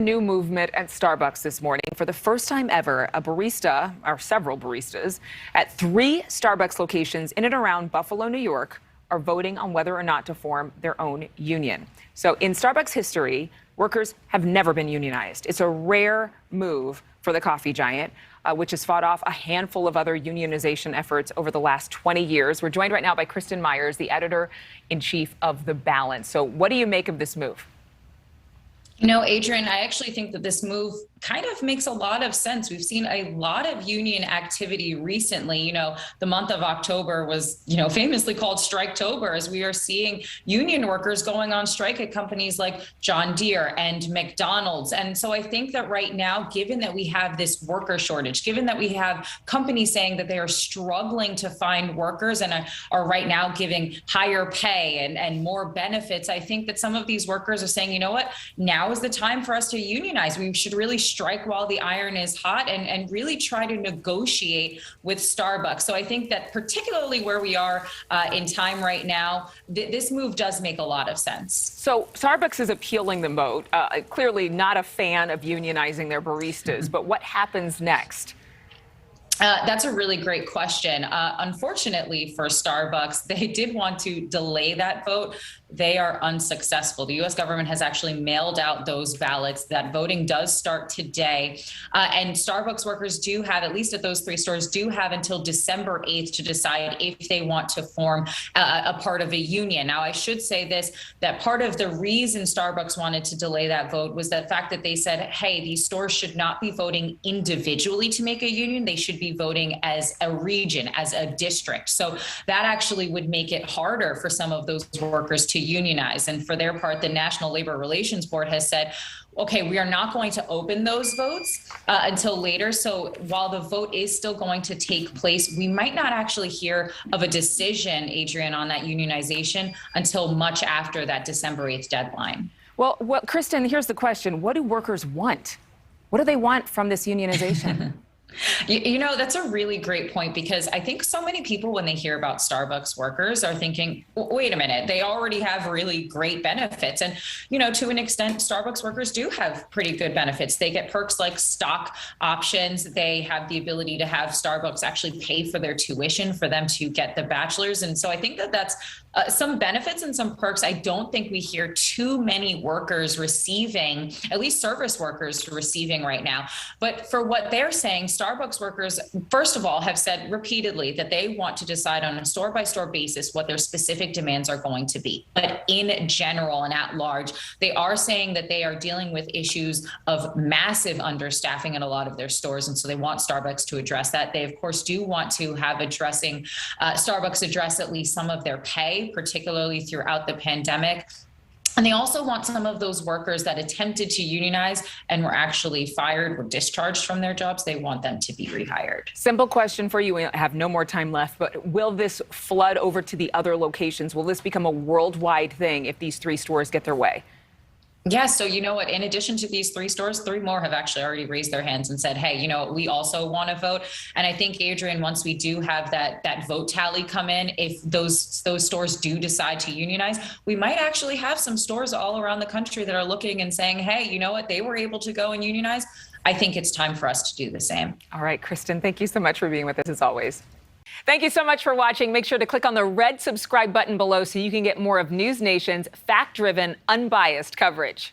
New movement at Starbucks this morning. For the first time ever, a barista, or several baristas, at 3 Starbucks locations in and around Buffalo, New York, are voting on whether or not to form their own union. So in Starbucks history, workers have never been unionized. It's a rare move for the coffee giant, which has fought off a handful of other unionization efforts over the last 20 years. We're joined right now by Kristin Myers, the editor-in-chief of The Balance. So what do you make of this move? You know, Adrienne, I actually think that this move kind of makes a lot of sense. We've seen a lot of union activity recently. You know, the month of October was, famously called Striketober, as we are seeing union workers going on strike at companies like John Deere and McDonald's. And so I think that right now, given that we have this worker shortage, given that we have companies saying that they are struggling to find workers and are right now giving higher pay and more benefits, I think that some of these workers are saying, you know what, now is the time for us to unionize. We should really strike while the iron is hot and really try to negotiate with Starbucks. So I think that particularly where we are in time right now, this move does make a lot of sense. So Starbucks is appealing the vote, clearly not a fan of unionizing their baristas, but what happens next? That's a really great question. Unfortunately for Starbucks, they did want to delay that vote. They are unsuccessful. The U.S. government has actually mailed out those ballots. That voting does start today. And Starbucks workers do have, at least at those 3 stores, do have until December 8th to decide if they want to form a part of a union. Now, I should say this, that part of the reason Starbucks wanted to delay that vote was the fact that they said, hey, these stores should not be voting individually to make a union. They should be voting as a region, as a district. So that actually would make it harder for some of those workers to unionize. And for their part, the National Labor Relations Board has said, okay, we are not going to open those votes until later. So while the vote is still going to take place, we might not actually hear of a decision, Adrienne, on that unionization until much after that December 8th deadline. Well, Kristin, here's the question. What do workers want? What do they want from this unionization? You know, that's a really great point, because I think so many people, when they hear about Starbucks workers, are thinking, wait a minute, they already have really great benefits. And, to an extent, Starbucks workers do have pretty good benefits. They get perks like stock options. They have the ability to have Starbucks actually pay for their tuition for them to get the bachelor's. And so I think that that's some benefits and some perks. I don't think we hear too many workers receiving, at least service workers receiving right now. But for what they're saying, Starbucks workers, first of all, have said repeatedly that they want to decide on a store-by-store basis what their specific demands are going to be. But in general and at large, they are saying that they are dealing with issues of massive understaffing in a lot of their stores. And so they want Starbucks to address that. They, of course, do want to have Starbucks address at least some of their pay, particularly throughout the pandemic. And they also want some of those workers that attempted to unionize and were actually fired, were discharged from their jobs, they want them to be rehired. Simple question for you. We have no more time left, but will this flood over to the other locations? Will this become a worldwide thing if these 3 stores get their way? Yeah, so you know what, in addition to these 3 stores, 3 more have actually already raised their hands and said, hey, we also want to vote. And I think, Adrienne, once we do have that vote tally come in, if those stores do decide to unionize, we might actually have some stores all around the country that are looking and saying, hey, you know what, they were able to go and unionize. I think it's time for us to do the same. All right, Kristin, thank you so much for being with us as always. Thank you so much for watching. Make sure to click on the red subscribe button below so you can get more of NewsNation's fact-driven, unbiased coverage.